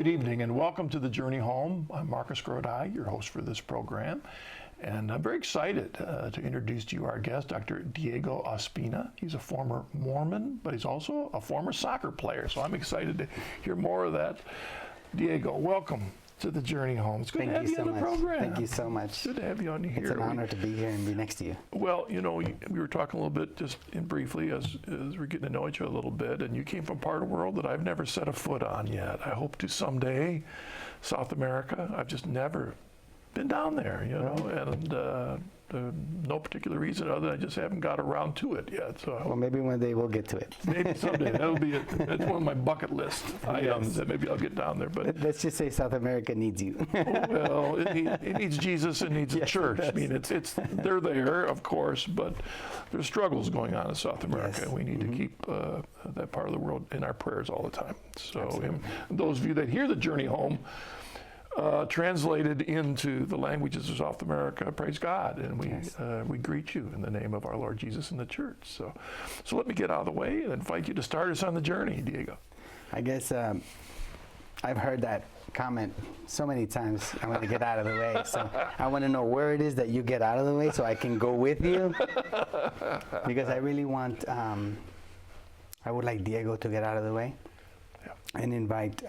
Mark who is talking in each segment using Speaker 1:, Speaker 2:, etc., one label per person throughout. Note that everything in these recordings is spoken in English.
Speaker 1: Good evening and welcome to The Journey Home. I'm Marcus Grodi, your host for this program. And I'm very excited to introduce to you our guest, Dr. Diego Ospina. He's a former Mormon, but he's also a former soccer player. So I'm excited to hear more of that. Diego, welcome to The Journey Home. It's good to have you on the program.
Speaker 2: Thank you so much.
Speaker 1: Good to have you on here.
Speaker 2: It's an honor to be here and be next to you.
Speaker 1: Well, you know, we were talking a little bit just briefly as we're getting to know each other a little bit, and you came from part of the world that I've never set a foot on yet. I hope to someday. South America, I've just never been down there, you know, and no particular reason other than I just haven't got around to it yet. So
Speaker 2: well, maybe one day we'll get to it.
Speaker 1: Maybe someday. That'll be it. That's one of my bucket list items that maybe I'll get down there. But
Speaker 2: let's just say South America needs you.
Speaker 1: Well, it needs Jesus. It needs a church. I mean, they're there, of course, but there's struggles going on in South America.
Speaker 2: Yes.
Speaker 1: We need to keep that part of the world in our prayers all the time. So those of you that hear The Journey Home, translated into the languages of South America, praise God, and we greet you in the name of our Lord Jesus and the church. So let me get out of the way and invite you to start us on the journey, Diego.
Speaker 2: I guess I've heard that comment so many times. I want to get out of the way, so I want to know where it is that you get out of the way so I can go with you, because I really want, I would like Diego to get out of the way and invite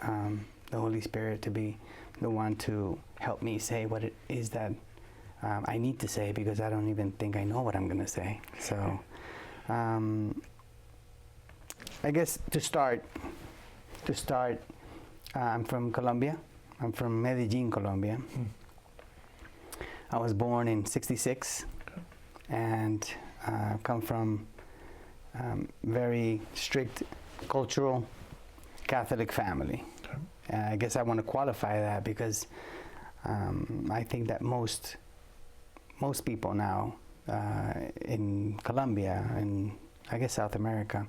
Speaker 2: the Holy Spirit to be the one to help me say what it is that I need to say, because I don't even think I know what I'm going to say. So I guess to start, I'm from Colombia. I'm from Medellin, Colombia. I was born in '66 and come from very strict cultural Catholic family. I guess I want to qualify that because I think that most people now in Colombia and I guess South America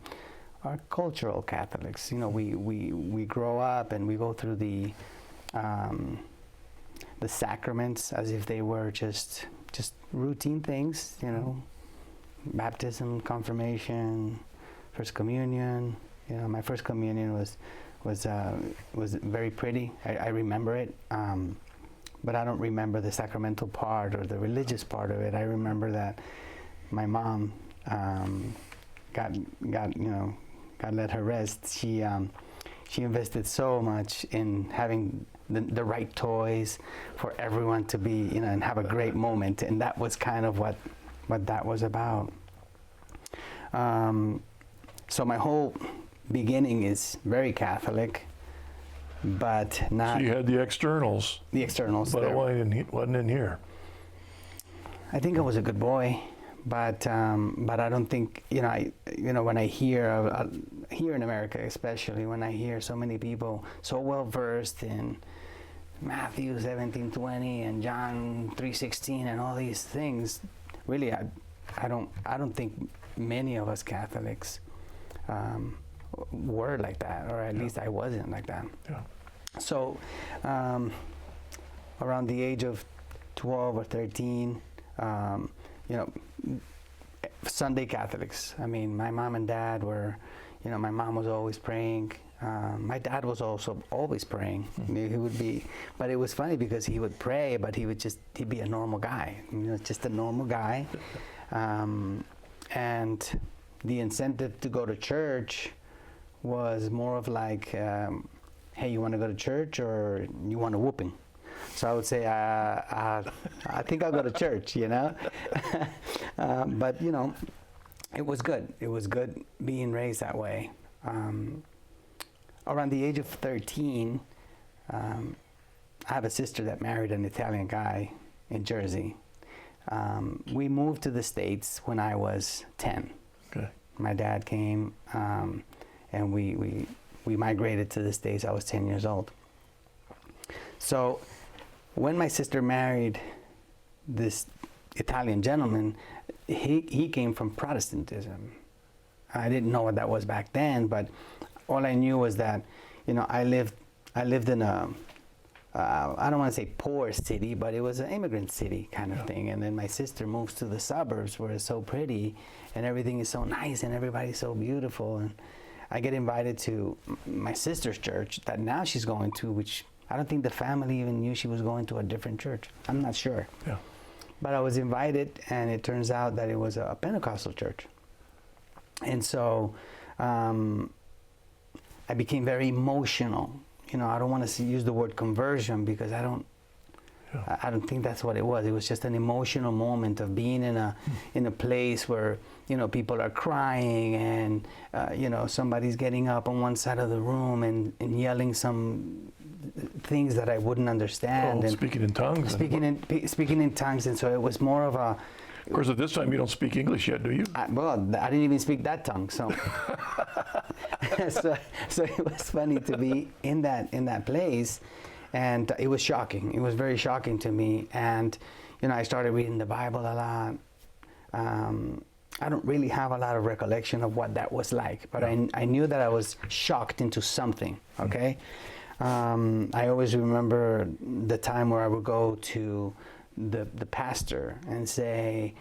Speaker 2: are cultural Catholics. You know, we grow up and we go through the sacraments as if they were just routine things. You know, baptism, confirmation, first communion. You know, my first communion was very pretty. I remember it, but I don't remember the sacramental part or the religious part of it. I remember that my mom, God let her rest. She invested so much in having the right toys for everyone to be, you know, and have a great moment, and that was kind of what that was about. So my whole beginning is very Catholic, but not.
Speaker 1: So you had the externals.
Speaker 2: The externals,
Speaker 1: but it wasn't in here.
Speaker 2: I think I was a good boy, but I don't think, when I hear here in America, especially when I hear so many people so well versed in Matthew 17:20 and John 3:16 and all these things, really, I don't think many of us Catholics were like that, or at least I wasn't like that.
Speaker 1: Yeah.
Speaker 2: So around the age of 12 or 13, Sunday Catholics. I mean, my mom and dad were, my mom was always praying. My dad was also always praying. Mm-hmm. He would be, but it was funny because he would pray, but he'd be a normal guy, just a normal guy. And the incentive to go to church was more of like, hey, you want to go to church or you want a whooping? So I would say, I think I'll go to church, But, it was good. It was good being raised that way. Around the age of 13, I have a sister that married an Italian guy in Jersey. We moved to the States when I was 10.
Speaker 1: Okay.
Speaker 2: My dad came, and we migrated to the States. I was 10 years old. So when my sister married this Italian gentleman, he came from Protestantism. I didn't know what that was back then, but all I knew was that, I lived in a, I don't want to say poor city, but it was an immigrant city kind of thing. And then my sister moves to the suburbs where it's so pretty and everything is so nice and everybody's so beautiful. I get invited to my sister's church that now she's going to, which I don't think the family even knew she was going to a different church. I'm not sure.
Speaker 1: Yeah.
Speaker 2: But I was invited, and it turns out that it was a Pentecostal church. And so I became very emotional. You know, I don't want to use the word conversion because I don't think that's what it was. It was just an emotional moment of being in a place where, you know, people are crying and, you know, somebody's getting up on one side of the room and yelling some things that I wouldn't understand.
Speaker 1: Oh,
Speaker 2: and
Speaker 1: speaking in tongues.
Speaker 2: Speaking in tongues. And so it was more of a...
Speaker 1: Of course, at this time, you don't speak English yet, do you?
Speaker 2: I didn't even speak that tongue, so... so it was funny to be in that place. And it was shocking. It was very shocking to me. And, you know, I started reading the Bible a lot. I don't really have a lot of recollection of what that was like, but I knew that I was shocked into something, okay? I always remember the time where I would go to the pastor and say,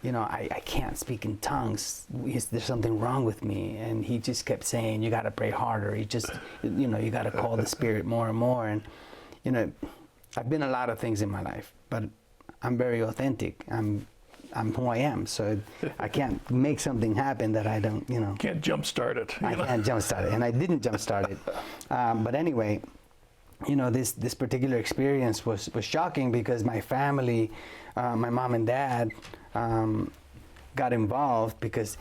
Speaker 2: you know, I can't speak in tongues. There's something wrong with me. And he just kept saying, you got to pray harder. You just, you know, you got to call the Spirit more and more. And, you know, I've been a lot of things in my life, but I'm very authentic. I'm who I am, so I can't make something happen that I don't, you know.
Speaker 1: Can't jumpstart it.
Speaker 2: I can't jumpstart it, and I didn't jumpstart it. But anyway, you know, this particular experience was shocking because my family, my mom and dad, got involved because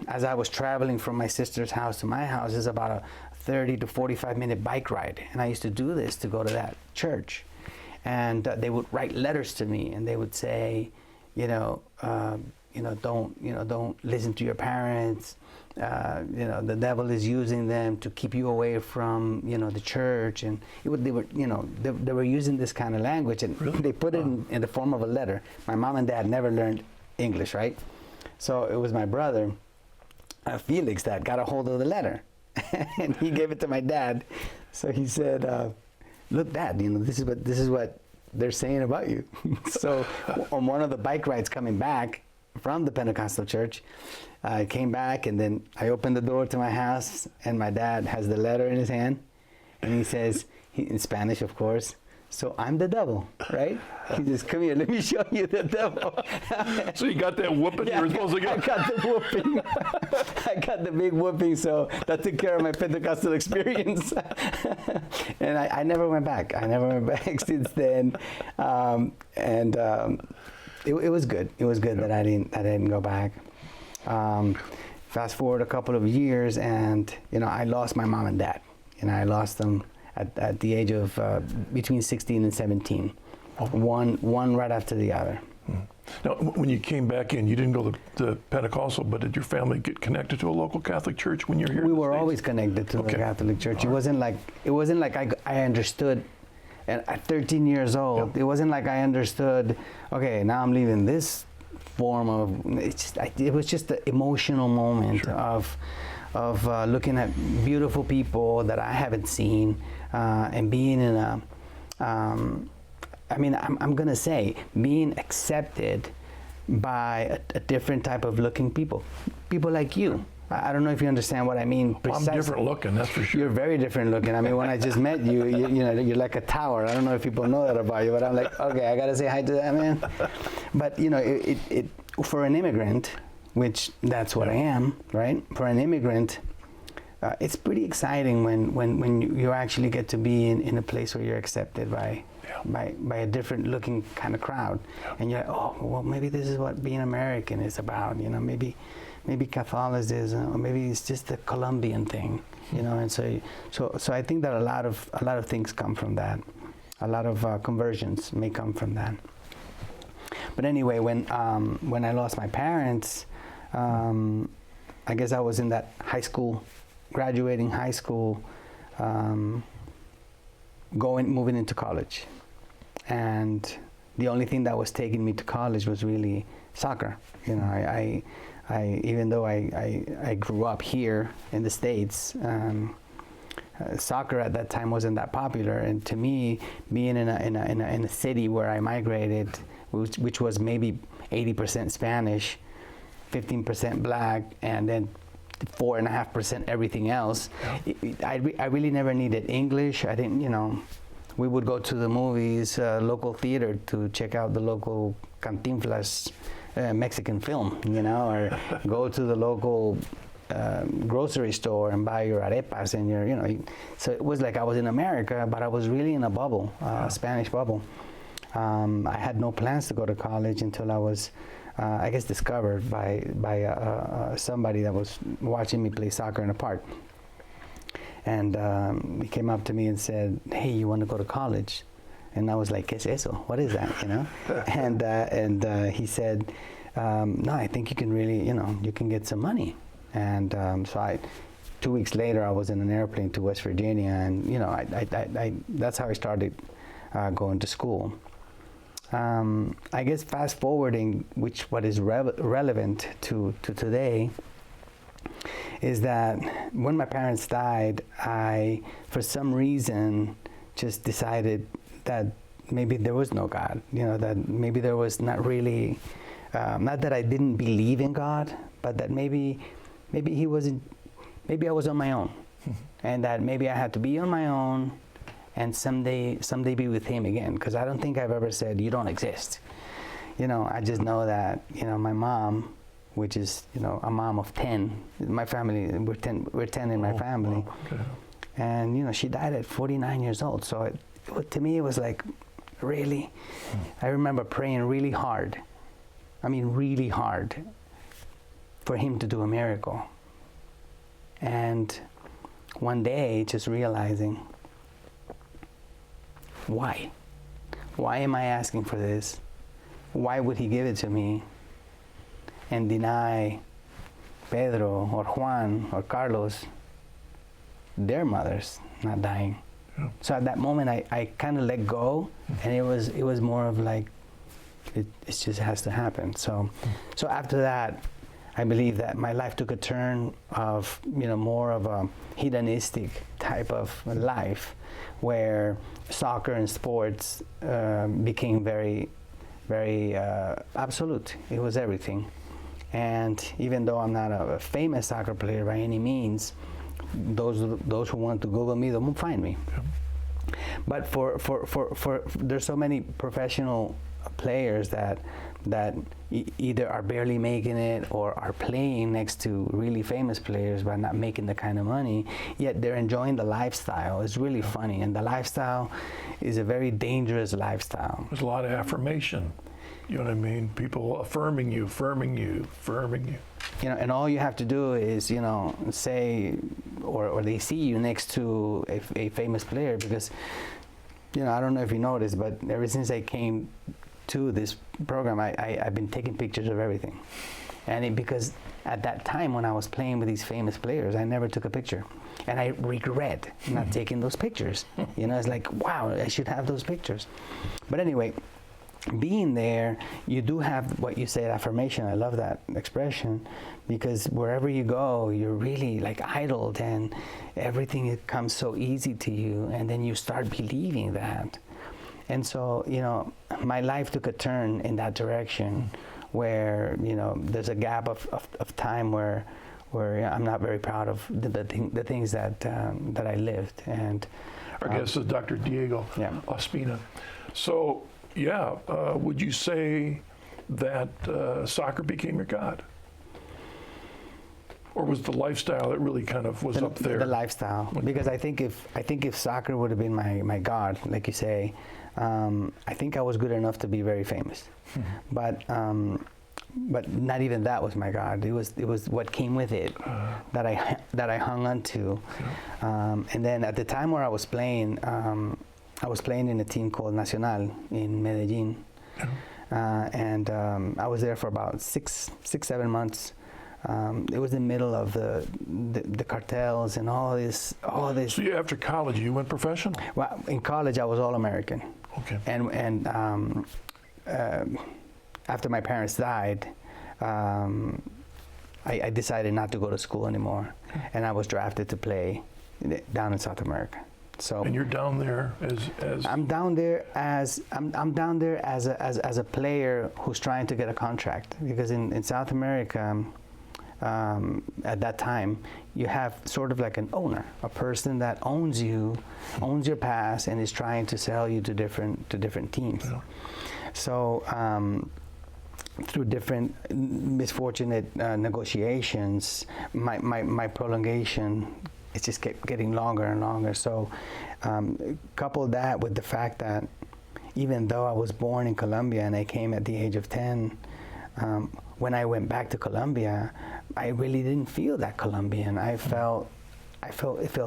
Speaker 2: as I was traveling from my sister's house to my house, is about a 30 to 45 minute bike ride, and I used to do this to go to that church, and they would write letters to me, and they would say, don't listen to your parents. The devil is using them to keep you away from, the church, and they were using this kind of language, and really? They put it in the form of a letter. My mom and dad never learned English, right? So it was my brother, Felix, that got a hold of the letter, and he gave it to my dad. So he said, "Look, Dad, this is what they're saying about you." So on one of the bike rides coming back from the Pentecostal church, I came back, and then I opened the door to my house, and my dad has the letter in his hand, and he says, in Spanish, of course, "So I'm the devil," right? He says, "Come here, let me show you the devil."
Speaker 1: So you got that whooping you were supposed to get?
Speaker 2: I got the whooping. I got the big whooping, so that took care of my Pentecostal experience. And I never went back. I never went back since then. It was good. It was good that I didn't go back. Fast forward a couple of years, and I lost my mom and dad. I lost them at the age of between 16 and 17. Oh. One right after the other.
Speaker 1: Now, when you came back in, you didn't go to Pentecostal, but did your family get connected to a local Catholic church when you were here?
Speaker 2: We were always connected to the Catholic Church. It wasn't like I understood. And at 13 years old, It wasn't like I understood. Okay, now I'm leaving this form of. It was just the emotional moment of looking at beautiful people that I haven't seen, and being in a. I'm gonna say being accepted by a different type of looking people like you. I don't know if you understand what I mean precisely.
Speaker 1: I'm different looking, that's for sure.
Speaker 2: You're very different looking. I mean, when I just met you, you're like a tower. I don't know if people know that about you, but I'm like, okay, I gotta say hi to that man. But it for an immigrant, which that's what I am, right? For an immigrant, it's pretty exciting when you actually get to be in a place where you're accepted by a different looking kind of crowd, and you're like, oh, well, maybe this is what being American is about. Maybe Catholicism, or maybe it's just the Colombian thing, And so I think that a lot of things come from that. A lot of conversions may come from that. But anyway, when I lost my parents, I guess I was in that high school, graduating high school, moving into college, and the only thing that was taking me to college was really soccer. I even though I grew up here in the States, soccer at that time wasn't that popular, and to me, being in a city where I migrated, which was maybe 80% Spanish, 15% black, and then 4.5% everything else. I really never needed English. I didn't, we would go to the movies, local theater to check out the local Cantinflas Mexican film, or go to the local grocery store and buy your arepas and so it was like I was in America, but I was really in a bubble, Spanish bubble. I had no plans to go to college until I was, I guess, discovered by somebody that was watching me play soccer in a park. And he came up to me and said, "Hey, you want to go to college?" And I was like, "¿Qué es eso? What is that?" And he said, "No, I think you can really, you can get some money." And so 2 weeks later, I was in an airplane to West Virginia, and that's how I started going to school. I guess fast forwarding, what is relevant to today, is that when my parents died, I, for some reason, just decided that maybe there was no God. That maybe there was not really, not that I didn't believe in God, but that maybe he wasn't. Maybe I was on my own, and that maybe I had to be on my own, and someday be with Him again. Because I don't think I've ever said you don't exist. I just know that my mom, which is a mom of 10. My family, we're 10 in my family,
Speaker 1: wow. Okay.
Speaker 2: And she died at 49 years old. So to me, it was like, really. I remember praying really hard. I mean, really hard, for Him to do a miracle. And one day, just realizing, why? Why am I asking for this? Why would He give it to me and deny Pedro or Juan or Carlos their mothers not dying?
Speaker 1: Yeah.
Speaker 2: So at that moment, I kind of let go, and it was more of like, it just has to happen. So after that, I believe that my life took a turn of more of a hedonistic type of life, where soccer and sports became very, very absolute. It was everything. And even though I'm not a famous soccer player by any means, those who want to Google me, they won't find me. Yeah. But for there's so many professional players that either are barely making it or are playing next to really famous players but not making the kind of money, yet they're enjoying the lifestyle. It's really funny, and the lifestyle is a very dangerous lifestyle.
Speaker 1: There's a lot of affirmation. You know what I mean? People affirming you.
Speaker 2: And all you have to do is, say, or they see you next to a famous player, because, I don't know if you noticed, but ever since I came to this program, I've been taking pictures of everything. And because at that time when I was playing with these famous players, I never took a picture. And I regret not taking those pictures. It's like, wow, I should have those pictures. But anyway, being there, you do have what you said, affirmation. I love that expression, because wherever you go, you're really like idled, and everything comes so easy to you, and then you start believing that. And so, my life took a turn in that direction, where, there's a gap of time where I'm not very proud of the things that I lived. And
Speaker 1: our guest is Dr. Diego Ospina. So, would you say that soccer became your God? Or was the lifestyle that really kind of was up there?
Speaker 2: The lifestyle, because I think if soccer would have been my God, like you say, I think I was good enough to be very famous. But not even that was my God. It was what came with it that I hung on to. And then at the time where I was playing in a team called Nacional in Medellin, and I was there for about 6-7 months. It was the middle of the cartels and all this.
Speaker 1: So after college, you went professional?
Speaker 2: Well, in college, I was All-American.
Speaker 1: Okay.
Speaker 2: And after my parents died, I decided not to go to school anymore, and I was drafted to play down in South America. So.
Speaker 1: And you're down there as.
Speaker 2: I'm down there as a player who's trying to get a contract, because in South America. at that time, you have sort of like an owner, a person that owns you, owns your past, and is trying to sell you to different teams.
Speaker 1: Yeah.
Speaker 2: So through different misfortunate negotiations, my prolongation, it just kept getting longer and longer. So couple that with the fact that even though I was born in Colombia and I came at the age of 10, when I went back to Colombia, I really didn't feel that Colombian. It felt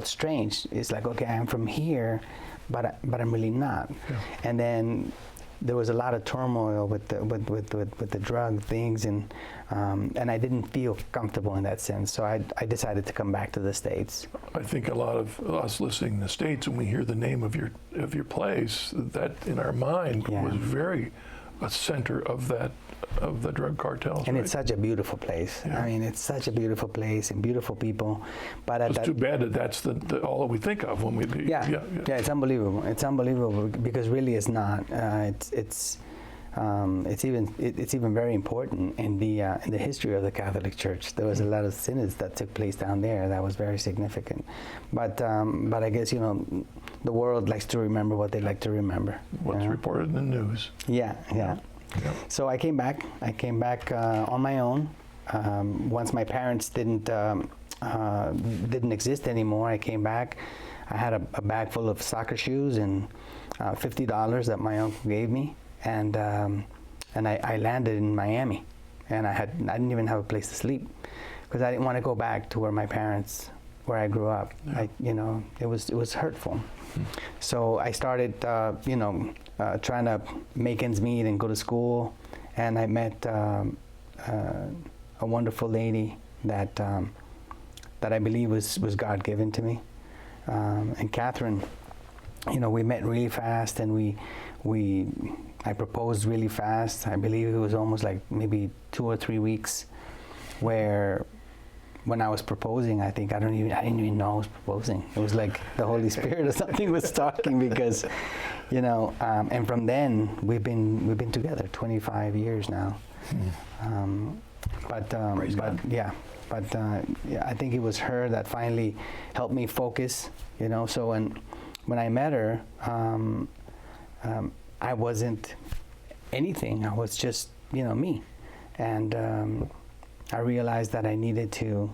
Speaker 2: strange. It's like, okay, I'm from here, but I'm really not.
Speaker 1: Yeah.
Speaker 2: And then there was a lot of turmoil with the drug things, and I didn't feel comfortable in that sense. So I decided to come back to the States.
Speaker 1: I think a lot of us listening in the States, when we hear the name of your place, that in our mind was very a center of the drug cartels.
Speaker 2: And
Speaker 1: right?
Speaker 2: it's such a beautiful place.
Speaker 1: Yeah.
Speaker 2: I mean, it's such a beautiful place and beautiful people. But
Speaker 1: It's too bad that that's all that we think of when we.
Speaker 2: Yeah, it's unbelievable. It's unbelievable because really it's not. It's even very important in the history of the Catholic Church. There was a lot of synods that took place down there that was very significant. But I guess the world likes to remember what they like to remember.
Speaker 1: What's reported in the news.
Speaker 2: Yeah.
Speaker 1: Yeah.
Speaker 2: So I came back on my own. Once my parents didn't exist anymore, I came back. I had a bag full of soccer shoes and $50 that my uncle gave me, and I landed in Miami, and I didn't even have a place to sleep because I didn't want to go back to where I grew up.
Speaker 1: Yeah.
Speaker 2: It was hurtful. So I started, trying to make ends meet and go to school, and I met a wonderful lady that I believe was God given to me, and Katherine. We met really fast, and I proposed really fast. I believe it was almost like maybe 2 or 3 weeks, where when I was proposing, I didn't even know I was proposing. It was like the Holy Spirit or something was talking because, and from then we've been together 25 years now. I think it was her that finally helped me focus. So when I met her, I wasn't anything. I was just me, and I realized that I needed to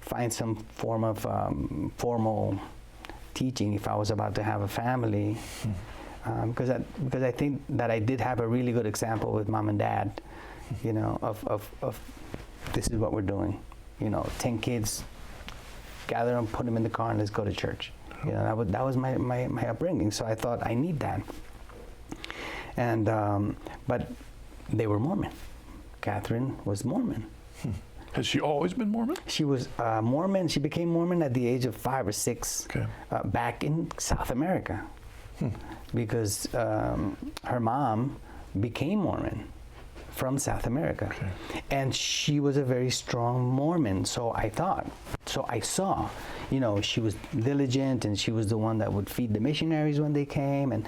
Speaker 2: find some form of formal teaching if I was about to have a family, because I think that I did have a really good example with mom and dad, of this is what we're doing, 10 kids, gather them, put them in the car, and let's go to church. That was my upbringing. So I thought I need that, and but they were Mormon. Katherine was Mormon.
Speaker 1: Has she always been Mormon?
Speaker 2: She was Mormon. She became Mormon at the age of 5 or 6, back in South America, because her mom became Mormon from South America, and she was a very strong Mormon. So I saw, she was diligent, and she was the one that would feed the missionaries when they came, and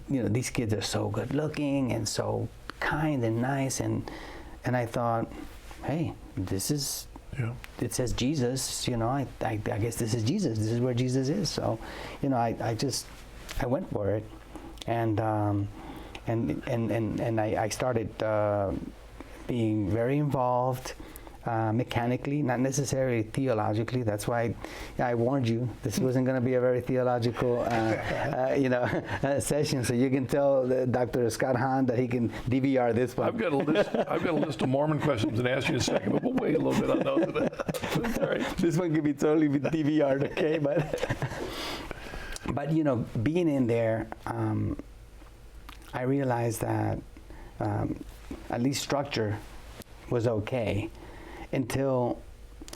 Speaker 2: these kids are so good looking and so kind and nice, and I thought, hey, this is, it says Jesus, I guess this is Jesus. This is where Jesus is. So, I went for it, and I started being very involved, mechanically, not necessarily theologically. That's why I warned you. This wasn't going to be a very theological, session. So you can tell Dr. Scott Hahn that he can DVR this one.
Speaker 1: I've got a list of Mormon questions to ask you in a second, but we'll wait a little bit on those. All right.
Speaker 2: This one could be totally DVR'd, okay? But being in there, I realized that at least structure was okay. Until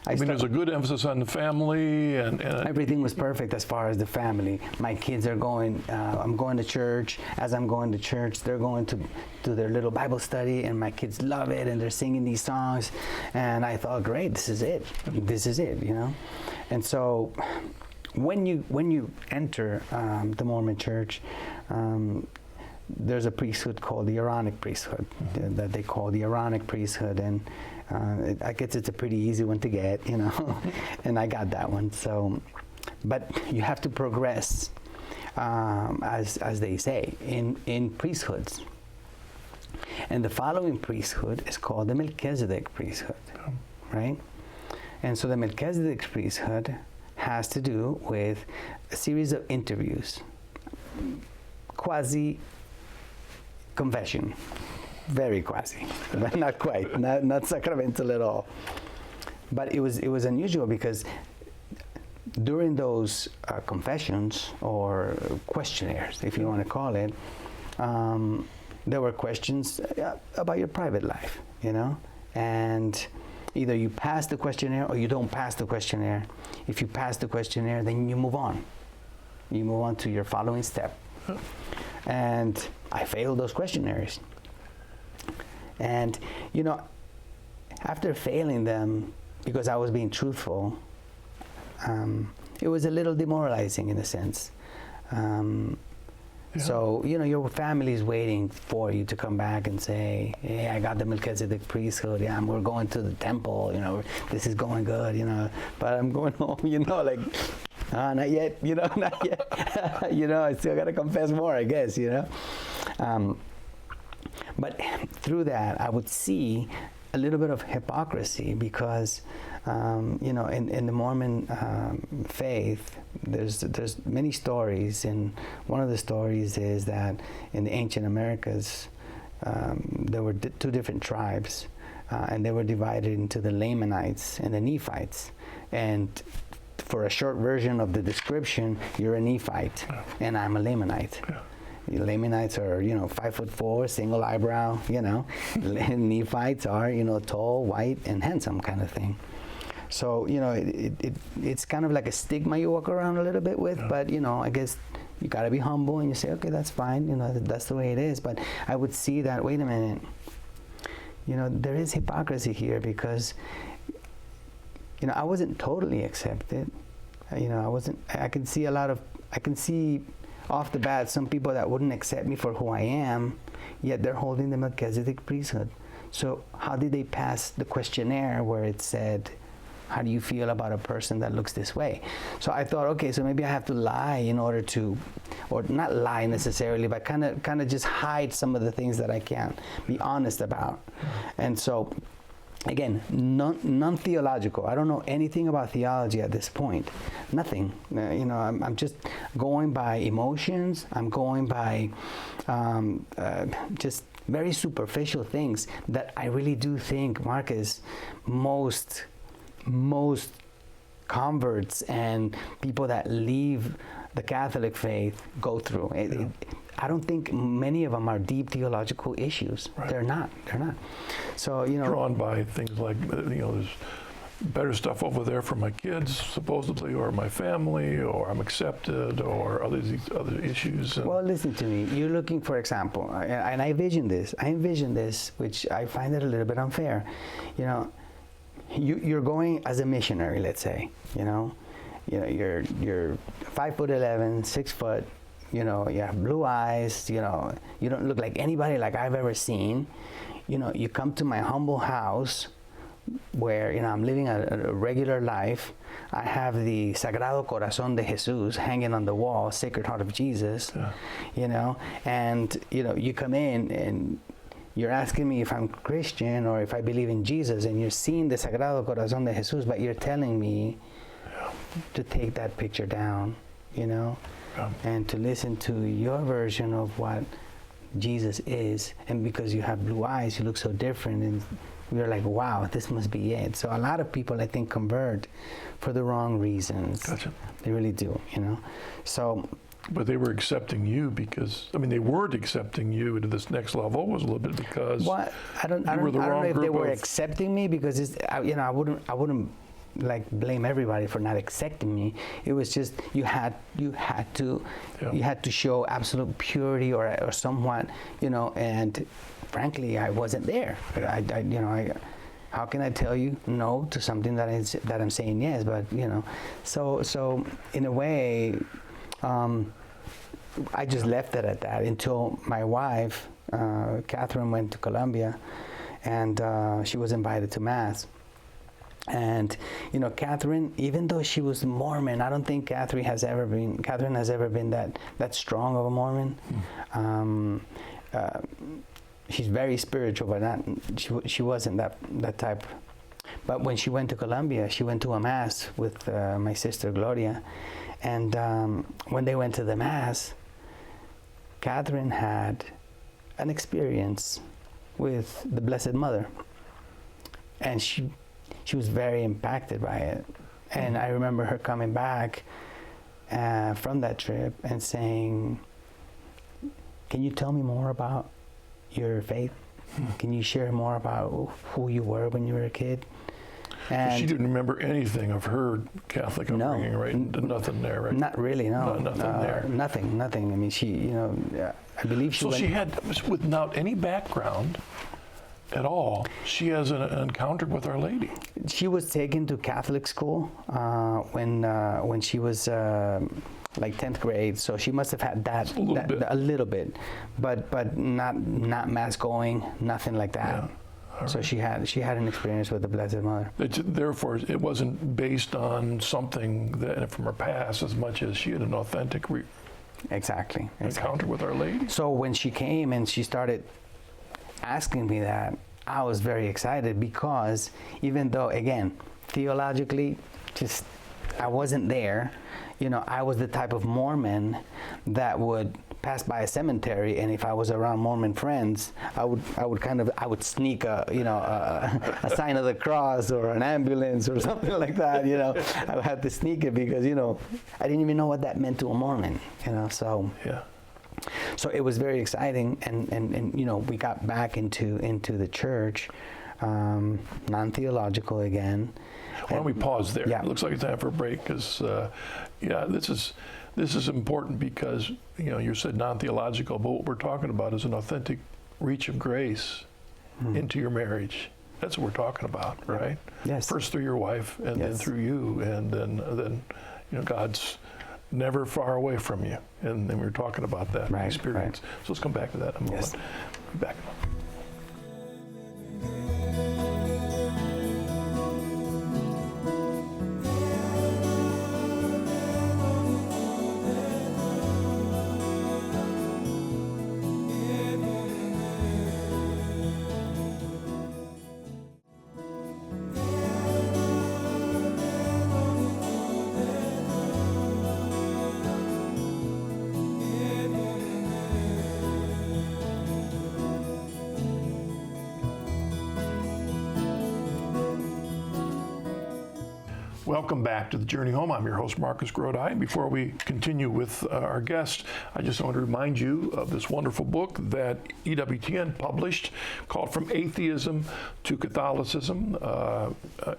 Speaker 1: there's a good emphasis on the family, and
Speaker 2: everything was perfect as far as the family. My kids are going. I'm going to church. As I'm going to church, they're going to their little Bible study, and my kids love it, and they're singing these songs. And I thought, great, this is it. And so, when you enter the Mormon Church, there's a priesthood called the Aaronic priesthood, that they call the Aaronic priesthood, and I guess it's a pretty easy one to get, you know, and I got that one. So, but you have to progress, as they say, in priesthoods. And the following priesthood is called the Melchizedek priesthood, right? And so the Melchizedek priesthood has to do with a series of interviews, quasi confession, very quasi, not quite, not sacramental at all. But it was unusual because during those confessions or questionnaires, if you want to call it, there were questions about your private life, you know, and either you pass the questionnaire or you don't pass the questionnaire. If you pass the questionnaire, then you move on. You move on to your following step. And I failed those questionnaires. And, you know, after failing them, because I was being truthful, it was a little demoralizing in a sense. So, you know, your family is waiting for you to come back and say, hey, I got the Melchizedek priesthood, yeah, we're going to the temple, you know, this is going good, you know, but I'm going home, you know, like, not yet, you know, not yet. You know, I still got to confess more, I guess, you know. But through that, I would see a little bit of hypocrisy because, you know, in the Mormon faith, there's many stories, and one of the stories is that in the ancient Americas, there were two different tribes, and they were divided into the Lamanites and the Nephites. And for a short version of the description, you're a Nephite, and I'm a Lamanite. The Lamanites are, you know, 5'4", single eyebrow, you know. Nephites are, you know, tall, white, and handsome kind of thing. So, you know, it's kind of like a stigma you walk around a little bit with, but, you know, I guess you got to be humble and you say, okay, that's fine, you know, that's the way it is. But I would see that, wait a minute, you know, there is hypocrisy here because, you know, I wasn't totally accepted. You know, I can see off the bat some people that wouldn't accept me for who I am, yet they're holding the Melchizedek priesthood. So how did they pass the questionnaire where it said, how do you feel about a person that looks this way? So I thought, okay, so maybe I have to lie in order to, or not lie necessarily, but kind of just hide some of the things that I can't be honest about. And so, again, non-theological. I don't know anything about theology at this point. Nothing. You know, I'm just going by emotions. I'm going by just very superficial things that I really do think, Marcus, most converts and people that leave the Catholic faith go through. I don't think many of them are deep theological issues. Right. They're not. So, you know,
Speaker 1: drawn by things like, you know, there's better stuff over there for my kids, supposedly, or my family, or I'm accepted, or other issues.
Speaker 2: Well, listen to me. You're looking, for example, and I envision this, which I find it a little bit unfair. You know, you're going as a missionary, let's say. You know, you're 5'11", 6 foot. You know, you have blue eyes. You know, you don't look like anybody like I've ever seen. You know, you come to my humble house where, you know, I'm living a regular life. I have the Sagrado Corazón de Jesús hanging on the wall, Sacred Heart of Jesus, you know, and, you know, you come in and you're asking me if I'm Christian or if I believe in Jesus, and you're seeing the Sagrado Corazón de Jesús, but you're telling me to take that picture down, you know, and to listen to your version of what Jesus is. And because you have blue eyes, you look so different, and we're like, wow, this must be it. So a lot of people, I think, convert for the wrong reasons.
Speaker 1: Gotcha.
Speaker 2: They really do, you know. So,
Speaker 1: but they were accepting you because, I mean, they weren't accepting you to this next level. Was a little bit because
Speaker 2: I don't know if they were accepting me, because it's, you know, I wouldn't like blame everybody for not accepting me. It was just you had to show absolute purity or somewhat, you know. And frankly, I wasn't there. How can I tell you no to something that I'm saying yes? But, you know, so in a way, I just left it at that until my wife, Katherine, went to Colombia, and she was invited to Mass. And Katherine, even though she was Mormon, I don't think Katherine has ever been that strong of a Mormon. She's very spiritual, but she wasn't that type. But when she went to Colombia, she went to a Mass with my sister Gloria, and when they went to the Mass, Katherine had an experience with the Blessed Mother, and she was very impacted by it. And I remember her coming back from that trip and saying, "Can you tell me more about your faith? Can you share more about who you were when you were a kid?" And
Speaker 1: she didn't remember anything of her Catholic upbringing, right? Nothing there, right?
Speaker 2: Not really, no.
Speaker 1: Nothing there.
Speaker 2: Nothing. I mean, she, I believe she.
Speaker 1: So she had, without any background at all, she has an encounter with Our Lady.
Speaker 2: She was taken to Catholic school when she was like 10th grade, so she must have had that a little bit, but not Mass going, nothing like that. Yeah. Right. So she had an experience with the Blessed Mother.
Speaker 1: Therefore, it wasn't based on something that from her past as much as she had an authentic encounter with Our Lady.
Speaker 2: So when she came and she started asking me that, I was very excited, because even though, again, theologically, just I wasn't there. I was the type of Mormon that would pass by a cemetery, and if I was around Mormon friends, I would sneak a sign of the cross or an ambulance or something like that. I had to sneak it because I didn't even know what that meant to a Mormon. So
Speaker 1: yeah.
Speaker 2: So it was very exciting, and we got back into the church, non-theological again.
Speaker 1: Why don't we pause there?
Speaker 2: Yeah.
Speaker 1: It looks like it's time for a break, because this is important, because you said non-theological, but what we're talking about is an authentic reach of grace into your marriage. That's what we're talking about, right?
Speaker 2: Yes.
Speaker 1: First through your wife, and then through you, and then God's never far away from you, and then we're talking about that experience.
Speaker 2: Right.
Speaker 1: So let's come back to that in a moment. Be back. Welcome back to The Journey Home. I'm your host, Marcus Grodi. And before we continue with our guest, I just want to remind you of this wonderful book that EWTN published called From Atheism to Catholicism,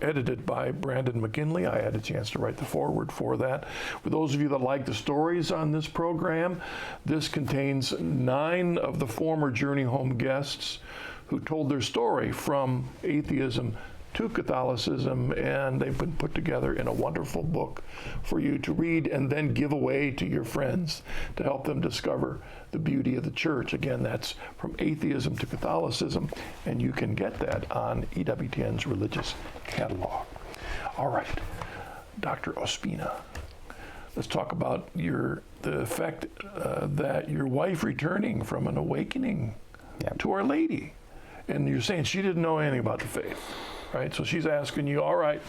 Speaker 1: edited by Brandon McKinley. I had a chance to write the foreword for that. For those of you that like the stories on this program, this contains 9 of the former Journey Home guests who told their story from atheism to Catholicism, and they've been put together in a wonderful book for you to read and then give away to your friends to help them discover the beauty of the church. Again, that's From Atheism to Catholicism, and you can get that on EWTN's religious catalog. All right, Dr. Ospina, let's talk about the effect that your wife returning from an awakening to Our Lady, and you're saying she didn't know anything about the faith. Right, so she's asking you, all right,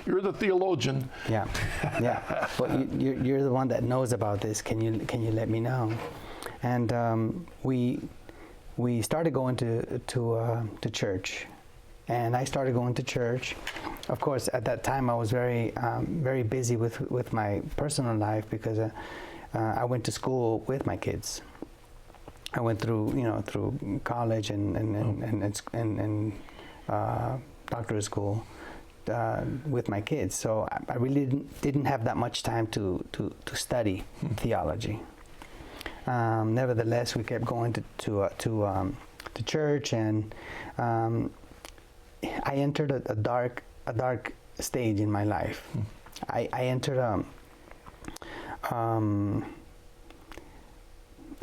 Speaker 1: you're the theologian.
Speaker 2: Yeah. But you're the one that knows about this. Can you let me know? And we started going to church, and I started going to church. Of course, at that time I was very very busy with my personal life, because I went to school with my kids. I went through college and doctorate school with my kids, so I really didn't have that much time to study theology. Nevertheless, we kept going to church, and I entered a dark stage in my life. I entered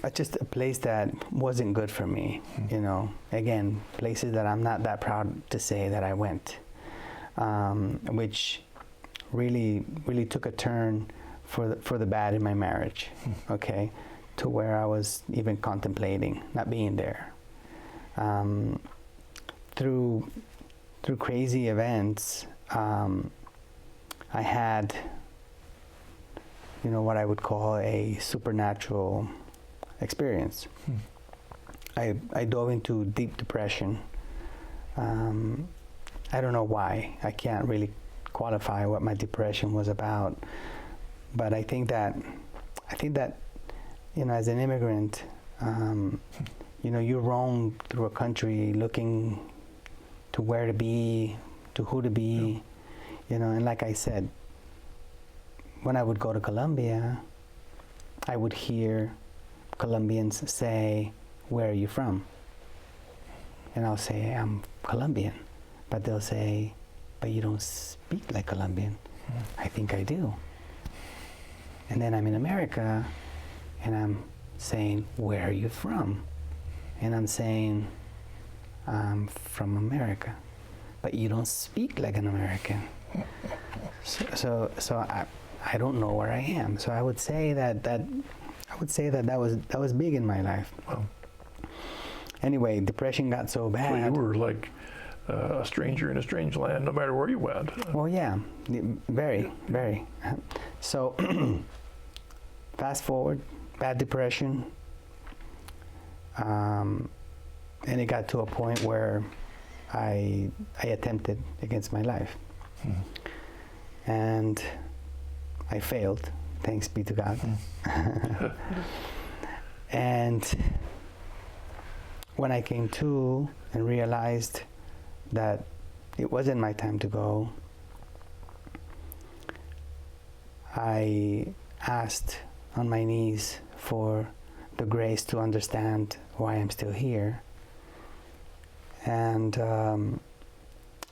Speaker 2: just a place that wasn't good for me, you know. Again, places that I'm not that proud to say that I went, which really took a turn for the bad in my marriage, okay, to where I was even contemplating not being there. Through crazy events, I had, you know, what I would call a supernatural experience. I dove into deep depression. I don't know why. I can't really qualify what my depression was about, but I think that you know, as an immigrant, you know, you roam through a country looking to where to be, to who to be, you know, and like I said, when I would go to Colombia, I would hear Colombians say, "Where are you from?" And I'll say, "I'm Colombian." But they'll say, "But you don't speak like Colombian." I think I do. And then I'm in America, and I'm saying, "Where are you from?" And I'm saying, "I'm from America." But you don't speak like an American. So I don't know where I am. So I would say that was big in my life.
Speaker 1: Wow.
Speaker 2: Anyway, depression got so bad.
Speaker 1: So you were like a stranger in a strange land, no matter where you went.
Speaker 2: Well, yeah, very. So fast forward, bad depression, and it got to a point where I attempted against my life, and I failed. Thanks be to God. And when I came to and realized that it wasn't my time to go, I asked on my knees for the grace to understand why I'm still here. And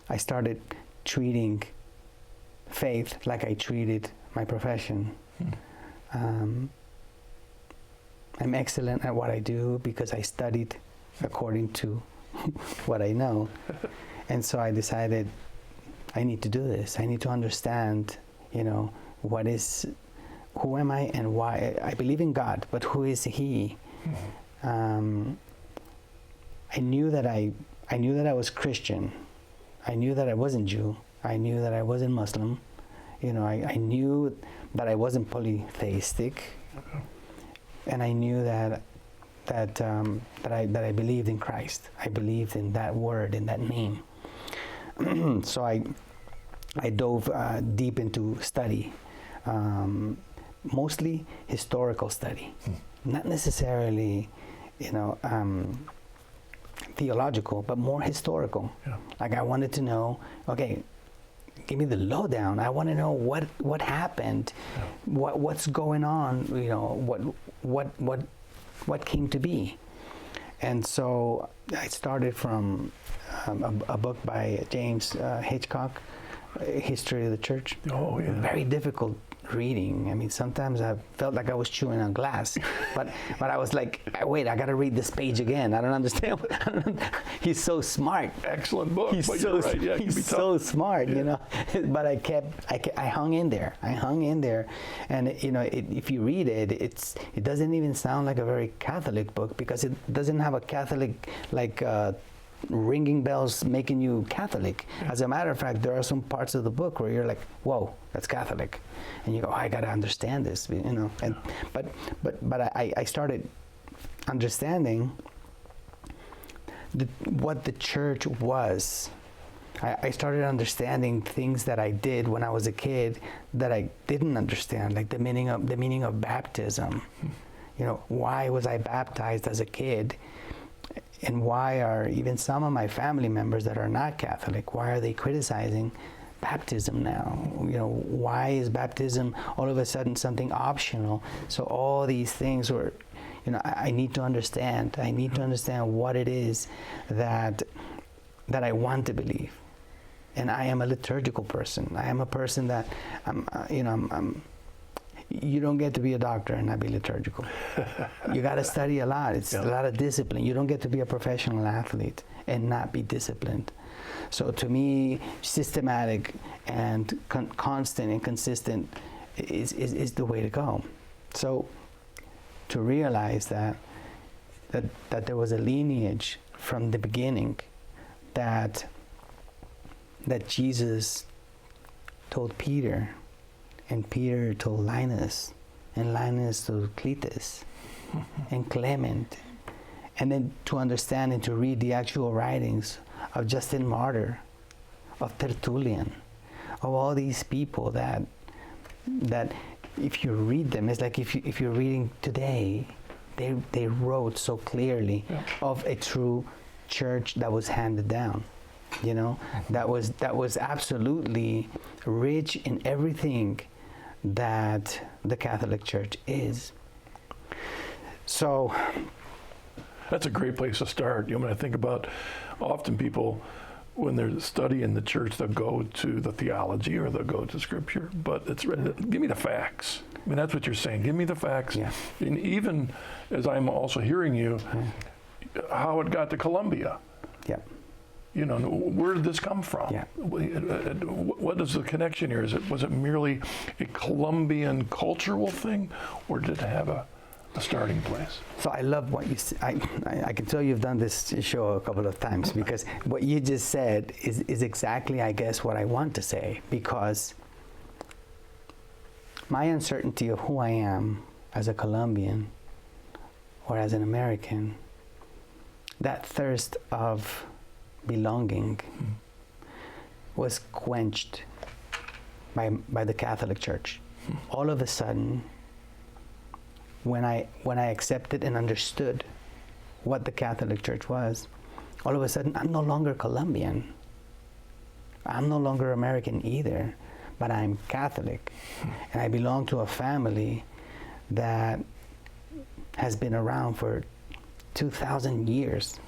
Speaker 2: I started treating faith like I treated my profession. I'm excellent at what I do because I studied according to what I know. And so I decided I need to do this. I need to understand, you know, who am I and why. I believe in God, but who is He? I knew that I was Christian. I knew that I wasn't Jew. I knew that I wasn't Muslim. You know, I knew that I wasn't polytheistic, and I knew that I believed in Christ. I believed in that word, in that name. So I dove deep into study, mostly historical study, not necessarily, you know, theological, but more historical. Yeah. Like I wanted to know, okay, give me the lowdown. I want to know what happened, what's going on, you know, what came to be. And so I started from a book by James Hitchcock, History of the Church.
Speaker 1: Oh, yeah.
Speaker 2: Very difficult reading. I mean, sometimes I felt like I was chewing on glass, but I was like, wait, I got to read this page again. I don't understand. He's so smart.
Speaker 1: Excellent book.
Speaker 2: He's
Speaker 1: but
Speaker 2: so
Speaker 1: you're right. Yeah,
Speaker 2: he's so smart, you know. But I hung in there. And you know, if you read it, it doesn't even sound like a very Catholic book because it doesn't have a Catholic like. Ringing bells making you Catholic. As a matter of fact, there are some parts of the book where you're like, whoa, that's Catholic, and you go, I gotta understand this, you know. And but I started understanding what the church was. I started understanding things that I did when I was a kid that I didn't understand, like the meaning of baptism. You know, why was I baptized as a kid? And why are even some of my family members that are not Catholic, why are they criticizing baptism now? You know, why is baptism all of a sudden something optional? So all these things were, you know, I need to understand. I need to understand what it is that I want to believe. And I am a liturgical person. I am a person that, you don't get to be a doctor and not be liturgical. You got to study a lot. It's a lot of discipline. You don't get to be a professional athlete and not be disciplined. So to me, systematic and constant and consistent is the way to go. So to realize that there was a lineage from the beginning that Jesus told Peter, and Peter told Linus, and Linus told Cletus, and Clement, and then to understand and to read the actual writings of Justin Martyr, of Tertullian, of all these people that if you read them, it's like if you're reading today, they wrote so clearly of a true church that was handed down, you know, that was absolutely rich in everything that the Catholic Church is. So
Speaker 1: that's a great place to start. You know, when I think about, often people, when they're studying the church, they'll go to the theology or they'll go to scripture, but it's written, give me the facts. I mean, that's what you're saying. Give me the facts.
Speaker 2: Yeah.
Speaker 1: And even as I'm also hearing you, how it got to Colombia.
Speaker 2: Yeah.
Speaker 1: You know, where did this come from?
Speaker 2: Yeah.
Speaker 1: What is the connection here? Was it merely a Colombian cultural thing, or did it have a starting place?
Speaker 2: So I love what you said. I can tell you've done this show a couple of times, because what you just said is exactly, I guess, what I want to say, because my uncertainty of who I am as a Colombian or as an American, that thirst of belonging was quenched by the Catholic Church. All of a sudden, when I accepted and understood what the Catholic Church was, all of a sudden I'm no longer Colombian. I'm no longer American either, but I'm Catholic. And I belong to a family that has been around for 2,000 years.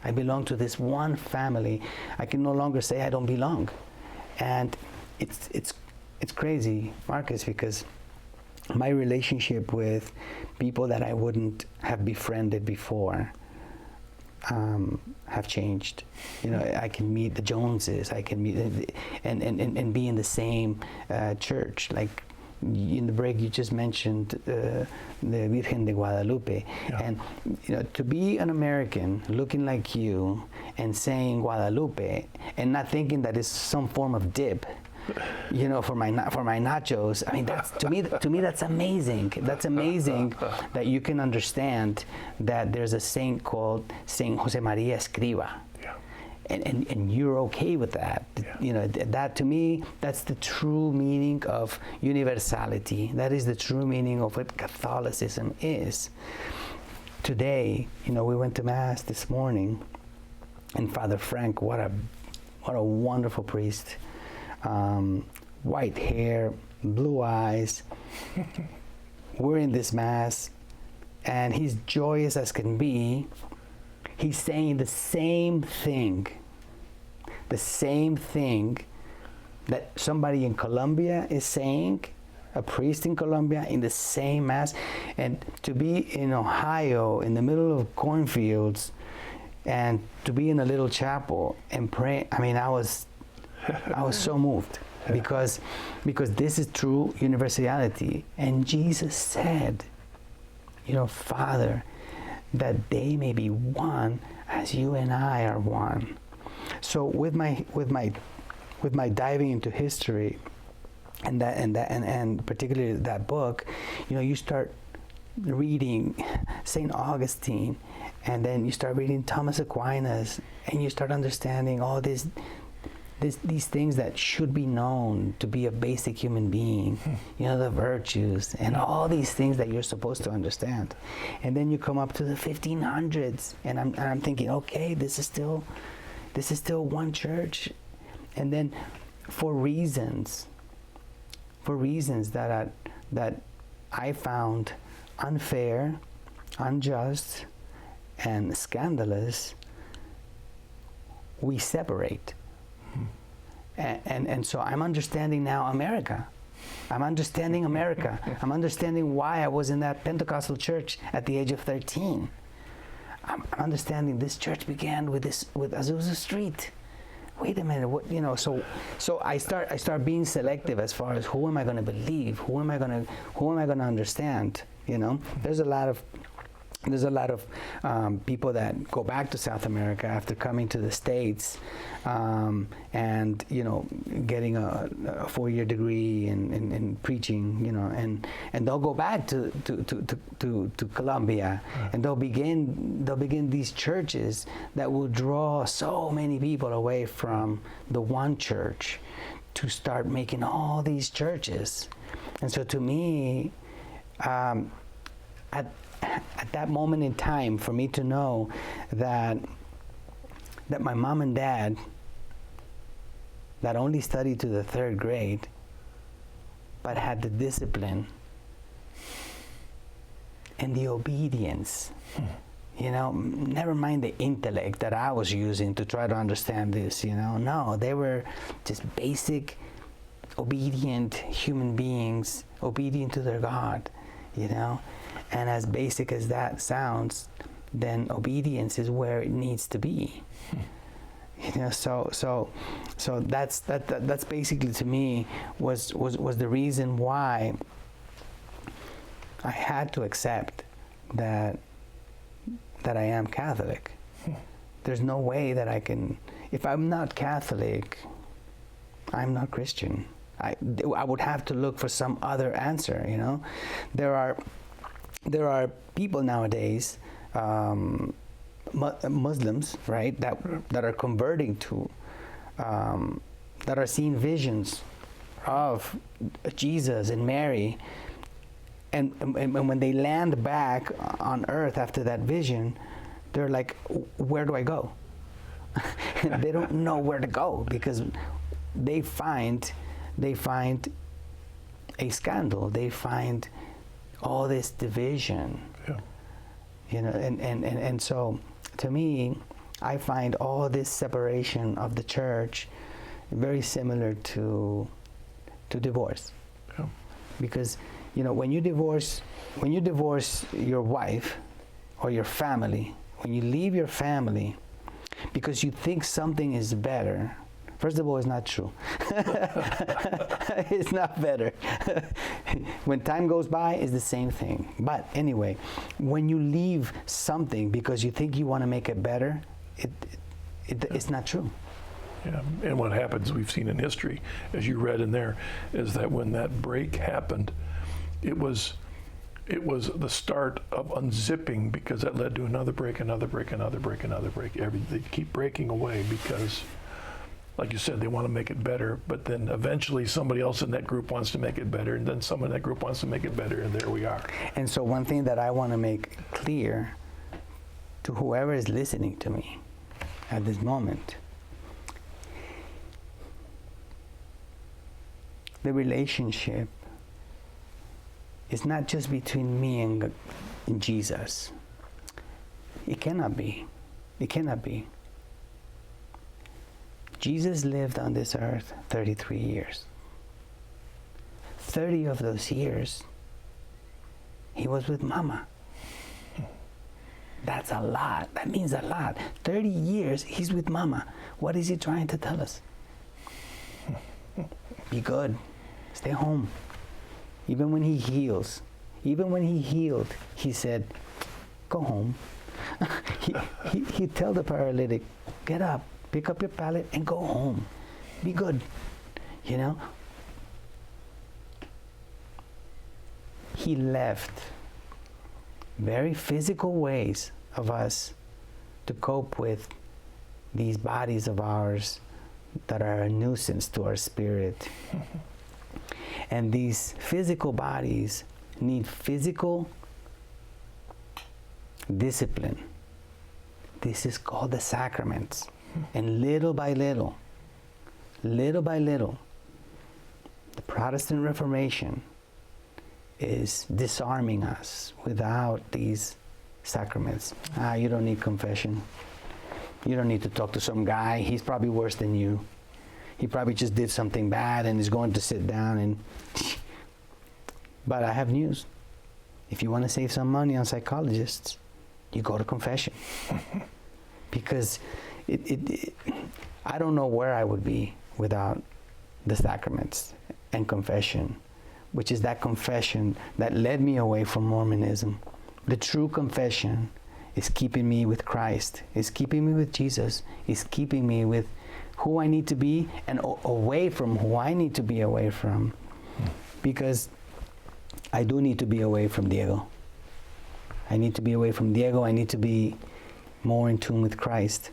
Speaker 2: I belong to this one family. I can no longer say I don't belong. And it's crazy, Marcus, because my relationship with people that I wouldn't have befriended before have changed. You know, I can meet the Joneses, I can meet and be in the same church. Like in the break, you just mentioned the Virgen de Guadalupe, and you know, to be an American looking like you and saying Guadalupe and not thinking that it's some form of dip, you know, for my nachos. I mean, that's to me that's amazing. That's amazing that you can understand that there's a saint called Saint Jose Maria Escriva. And you're okay with that. You know, that to me, that's the true meaning of universality. That is the true meaning of what Catholicism is. Today, you know, we went to Mass this morning, and Father Frank, what a wonderful priest. White hair, blue eyes. We're in this Mass, and he's joyous as can be. He's saying the same thing that somebody in Colombia is saying, a priest in Colombia in the same Mass. And to be in Ohio, in the middle of cornfields, and to be in a little chapel and pray, I mean, I was so moved, because this is true universality. And Jesus said, you know, Father, that they may be one as you and I are one. So with my diving into history and particularly that book, you know, you start reading St. Augustine, and then you start reading Thomas Aquinas, and you start understanding all these things that should be known to be a basic human being, you know, the virtues and all these things that you're supposed to understand. And then you come up to the 1500s, and I'm thinking, okay, this is still one church. And then for reasons that I found unfair, unjust, and scandalous, we separate. And so I'm understanding now America. I'm understanding America. I'm understanding why I was in that Pentecostal church at the age of 13. I'm understanding this church began with as it was a street. Wait a minute, what, you know? So I start being selective as far as who am I going to believe, who am I going to understand. You know, there's a lot of people that go back to South America after coming to the States, and you know, getting a 4-year degree in preaching, you know, and they'll go back to Colombia, and they'll begin these churches that will draw so many people away from the one church to start making all these churches. And so to me, at that moment in time, for me to know that my mom and dad not only studied to the 3rd grade, but had the discipline and the obedience, you know, never mind the intellect that I was using to try to understand this, you know. No, they were just basic, obedient human beings, obedient to their God, you know. And as basic as that sounds, then obedience is where it needs to be. You know, so that's basically, to me, was the reason why I had to accept that I am Catholic. There's no way that I can, if I'm not Catholic, I'm not Christian. I would have to look for some other answer, you know. There are people nowadays, Muslims, right, that are converting to, that are seeing visions of Jesus and Mary, and when they land back on earth after that vision, they're like, where do I go? They don't know where to go, because they find a scandal, they find all this division.
Speaker 1: Yeah.
Speaker 2: You know, and so to me, I find all this separation of the church very similar to divorce.
Speaker 1: Yeah.
Speaker 2: Because, you know, when you divorce your wife or your family, when you leave your family because you think something is better, first of all, it's not true. It's not better. When time goes by, it's the same thing. But anyway, when you leave something because you think you want to make it better, it's not true.
Speaker 1: Yeah. And what happens, we've seen in history, as you read in there, is that when that break happened, it was the start of unzipping, because that led to another break, another break, another break, another break. They keep breaking away because, like you said, they want to make it better, but then eventually somebody else in that group wants to make it better, and then someone in that group wants to make it better, and there we are.
Speaker 2: And so one thing that I want to make clear to whoever is listening to me at this moment, the relationship is not just between me and Jesus. It cannot be. It cannot be. Jesus lived on this earth 33 years. 30 of those years, he was with Mama. That's a lot. That means a lot. 30 years, he's with Mama. What is he trying to tell us? Be good. Stay home. Even when he heals. Even when he healed, he said, go home. He'd tell the paralytic, get up. Pick up your pallet and go home. Be good, you know? He left very physical ways of us to cope with these bodies of ours that are a nuisance to our spirit. And these physical bodies need physical discipline. This is called the sacraments. And little by little, the Protestant Reformation is disarming us without these sacraments. You don't need confession. You don't need to talk to some guy. He's probably worse than you. He probably just did something bad and is going to sit down and... But I have news. If you want to save some money on psychologists, you go to confession. Because I don't know where I would be without the sacraments and confession, which is that confession that led me away from Mormonism. The true confession is keeping me with Christ, is keeping me with Jesus, is keeping me with who I need to be and away from who I need to be away from. Because I do need to be away from Diego. I need to be away from Diego. I need to be more in tune with Christ.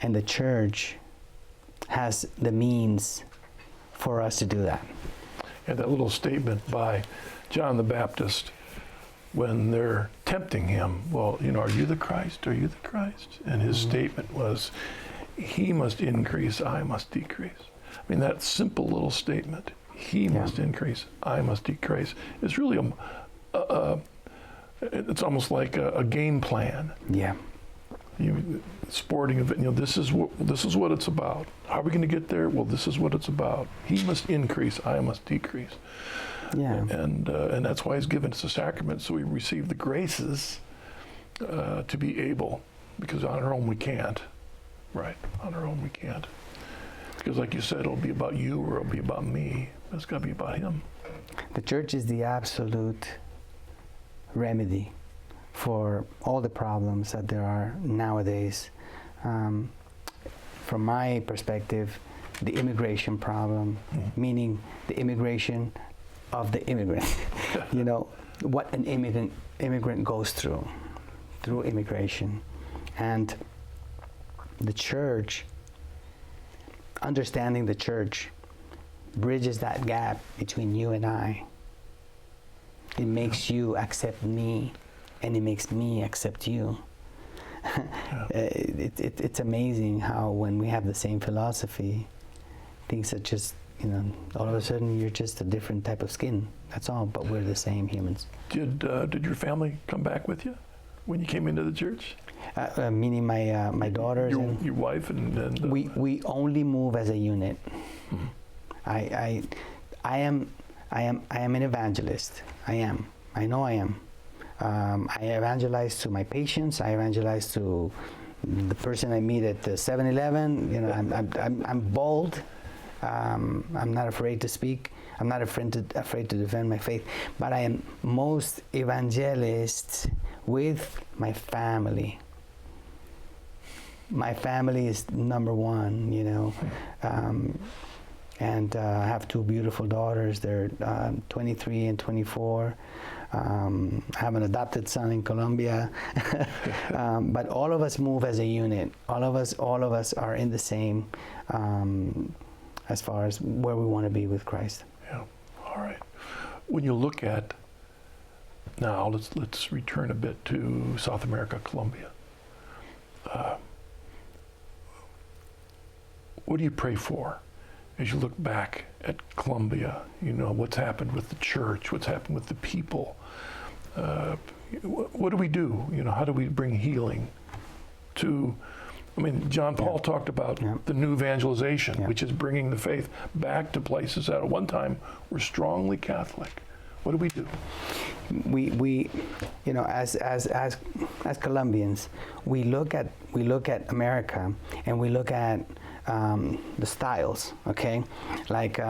Speaker 2: And the church has the means for us to do that.
Speaker 1: And that little statement by John the Baptist when they're tempting him, well, are you the Christ? Are you the Christ? And his statement was, he must increase, I must decrease. I mean, that simple little statement, he must increase, I must decrease, is really it's almost like a game plan.
Speaker 2: Yeah.
Speaker 1: Sporting event, this is what it's about. How are we going to get there? Well, this is what it's about. He must increase, I must decrease.
Speaker 2: Yeah.
Speaker 1: And that's why he's given us the sacrament, so we receive the graces to be able, because on our own we can't. Right, on our own we can't. Because like you said, it'll be about you or it'll be about me. It's got to be about him.
Speaker 2: The church is the absolute remedy for all the problems that there are nowadays. From my perspective, the immigration problem, meaning the immigration of the immigrant. What an immigrant goes through immigration. And the church, understanding the church, bridges that gap between you and I. It makes you accept me, and it makes me accept you. It's amazing how when we have the same philosophy, things are just, all of a sudden you're just a different type of skin. That's all, but we're the same humans.
Speaker 1: Did your family come back with you when you came into the church?
Speaker 2: Meaning my daughters
Speaker 1: your wife and
Speaker 2: we only move as a unit. I am an evangelist. I know I am. I evangelize to my patients. I evangelize to the person I meet at the 7-Eleven. I'm bold. I'm not afraid to speak. I'm not afraid to defend my faith. But I am most evangelist with my family. My family is number one, and I have two beautiful daughters. They're 23 and 24. I have an adopted son in Colombia. But all of us move as a unit. All of us are in the same as far as where we want to be with Christ.
Speaker 1: Yeah. All right. When you look at now, let's return a bit to South America, Colombia. What do you pray for as you look back at Colombia? What's happened with the church, what's happened with the people. What do we do? How do we bring healing to, John Paul talked about the new evangelization, which is bringing the faith back to places that at one time were strongly Catholic. What do we do?
Speaker 2: We as Colombians, we look at America and we look at the styles, okay? Like,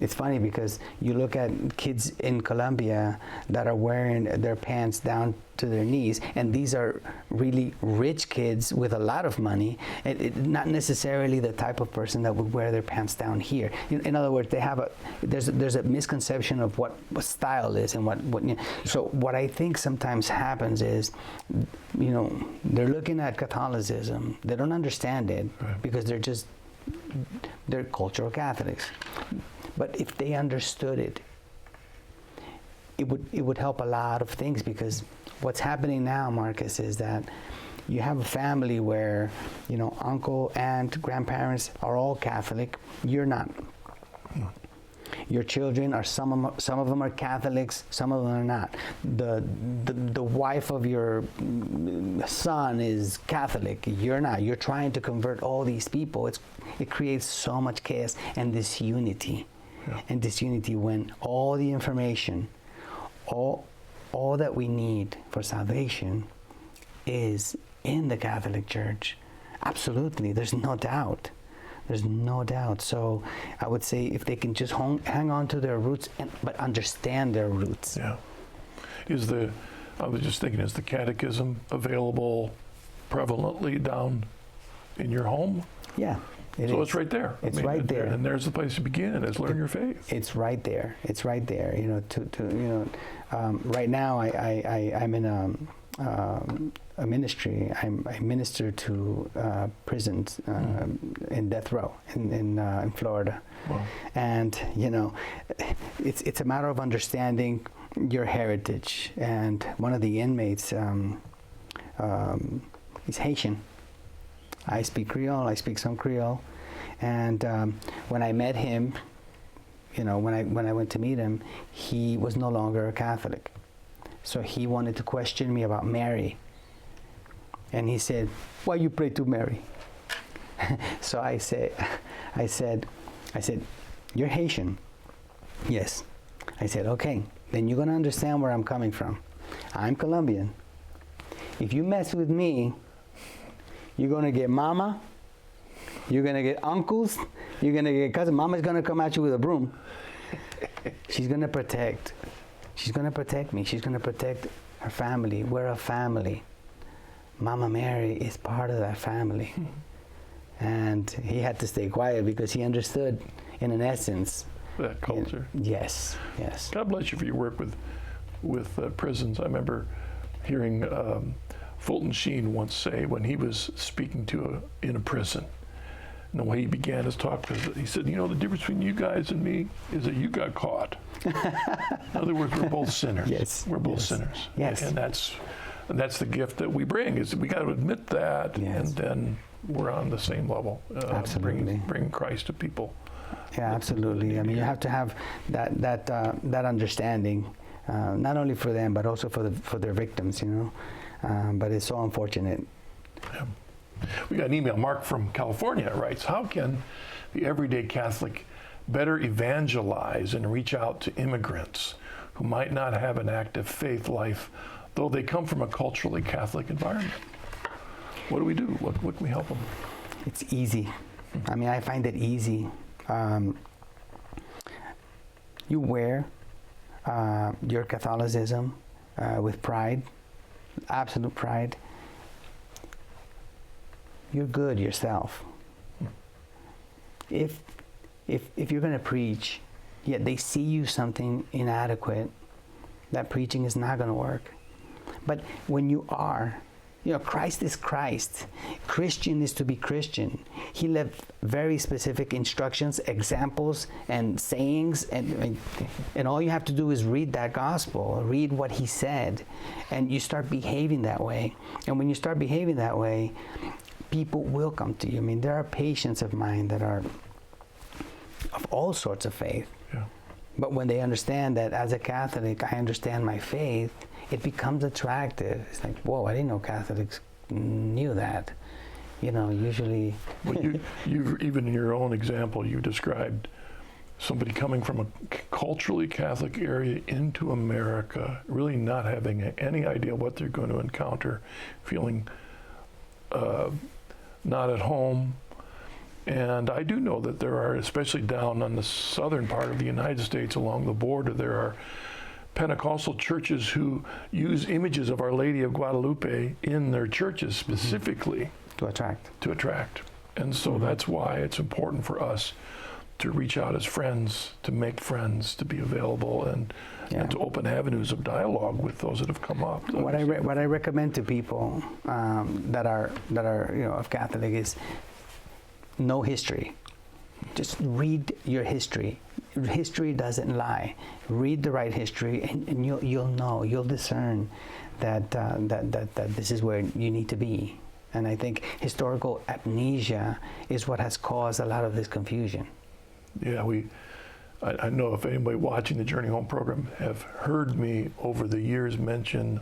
Speaker 2: it's funny because you look at kids in Colombia that are wearing their pants down to their knees, and these are really rich kids with a lot of money, and not necessarily the type of person that would wear their pants down here. In other words, there's a misconception of what style is and what. So what I think sometimes happens is, they're looking at Catholicism, they don't understand it because they're cultural Catholics. But if they understood it, it would help a lot of things, because what's happening now, Marcus, is that you have a family where, uncle, aunt, grandparents are all Catholic. You're not. Your children are some of them are Catholics, some of them are not. The wife of your son is Catholic. You're not. You're trying to convert all these people. It creates so much chaos and disunity.
Speaker 1: Yeah.
Speaker 2: And disunity when all the information, all that we need for salvation is in the Catholic Church. Absolutely, there's no doubt. There's no doubt. So I would say if they can just hang on to their roots, but understand their roots.
Speaker 1: Yeah. I was just thinking, is the catechism available prevalently down in your home?
Speaker 2: Yeah.
Speaker 1: It's right there.
Speaker 2: It's right there.
Speaker 1: And there's the place to begin, is learn your faith.
Speaker 2: It's right there. It's right there. Right now I'm in a ministry. I minister to prisons in death row in Florida.
Speaker 1: Wow.
Speaker 2: And it's a matter of understanding your heritage. And one of the inmates is Haitian. I speak Creole. I speak some Creole. And when I met him, when I went to meet him, he was no longer a Catholic. So he wanted to question me about Mary. And he said, "Why you pray to Mary?" So I said, "You're Haitian." "Yes." I said, "Okay, then you're gonna understand where I'm coming from. I'm Colombian. If you mess with me, you're gonna get mama, you're gonna get uncles, you're gonna get cousin. Mama's gonna come at you with a broom. She's gonna protect me. She's gonna protect her family. We're a family. Mama Mary is part of that family." And he had to stay quiet because he understood, in an essence,
Speaker 1: That culture.
Speaker 2: Yes.
Speaker 1: God bless you for your work with prisons. I remember hearing Fulton Sheen once say, when he was speaking in a prison, and the way he began his talk, he said, the difference between you guys and me is that you got caught. In other words, we're both sinners.
Speaker 2: Yes.
Speaker 1: We're both sinners.
Speaker 2: Yes.
Speaker 1: And that's the gift that we bring, is that we got to admit that,
Speaker 2: Yes.
Speaker 1: and then we're on the same level.
Speaker 2: Absolutely.
Speaker 1: Bringing Christ to people.
Speaker 2: Yeah, absolutely. I mean, you have to have that understanding, not only for them, but also for their victims, but it's so unfortunate.
Speaker 1: Yeah. We got an email. Mark from California writes, "How can the everyday Catholic better evangelize and reach out to immigrants who might not have an active faith life, though they come from a culturally Catholic environment? What do we do? What can we help them?"
Speaker 2: It's easy. I mean, I find it easy. You wear your Catholicism with pride, absolute pride. You're good yourself. If you're going to preach, yet they see you something inadequate, that preaching is not going to work. But when you are, Christ is Christ. Christian is to be Christian. He left very specific instructions, examples, and sayings, and all you have to do is read that gospel, read what he said, and you start behaving that way. And when you start behaving that way, people will come to you. I mean, there are patients of mine that are of all sorts of faith.
Speaker 1: Yeah.
Speaker 2: But when they understand that as a Catholic, I understand my faith, it becomes attractive. It's like, whoa, I didn't know Catholics knew that. Usually...
Speaker 1: Well, you've even in your own example, you described somebody coming from a culturally Catholic area into America, really not having any idea what they're going to encounter, feeling not at home. And I do know that there are, especially down on the southern part of the United States along the border, there are Pentecostal churches who use images of Our Lady of Guadalupe in their churches specifically
Speaker 2: to attract.
Speaker 1: And so that's why it's important for us to reach out as friends, to make friends, to be available, and to open avenues of dialogue with those that have come up.
Speaker 2: What I recommend to people that are of Catholic is know history. Just read your history. History doesn't lie. Read the right history, and you'll know, you'll discern that this is where you need to be. And I think historical amnesia is what has caused a lot of this confusion.
Speaker 1: Yeah, I know if anybody watching the Journey Home program have heard me over the years mention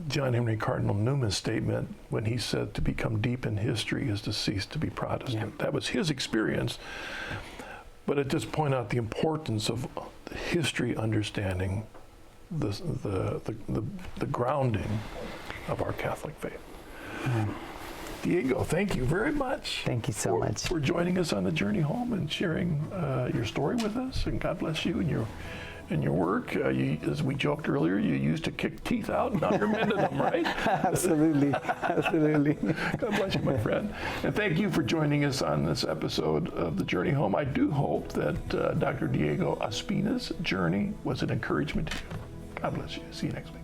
Speaker 1: John Henry Cardinal Newman's statement when he said to become deep in history is to cease to be Protestant.
Speaker 2: Yeah.
Speaker 1: That was his experience. But it just point out the importance of history understanding the grounding of our Catholic faith. Diego, thank you very much.
Speaker 2: Thank you so much.
Speaker 1: For joining us on the journey home and sharing your story with us. And God bless you and your work. As we joked earlier, you used to kick teeth out, and now you're mending them, right?
Speaker 2: Absolutely, absolutely.
Speaker 1: God bless you, my friend. And thank you for joining us on this episode of The Journey Home. I do hope that Dr. Diego Ospina's journey was an encouragement to you. God bless you. See you next week.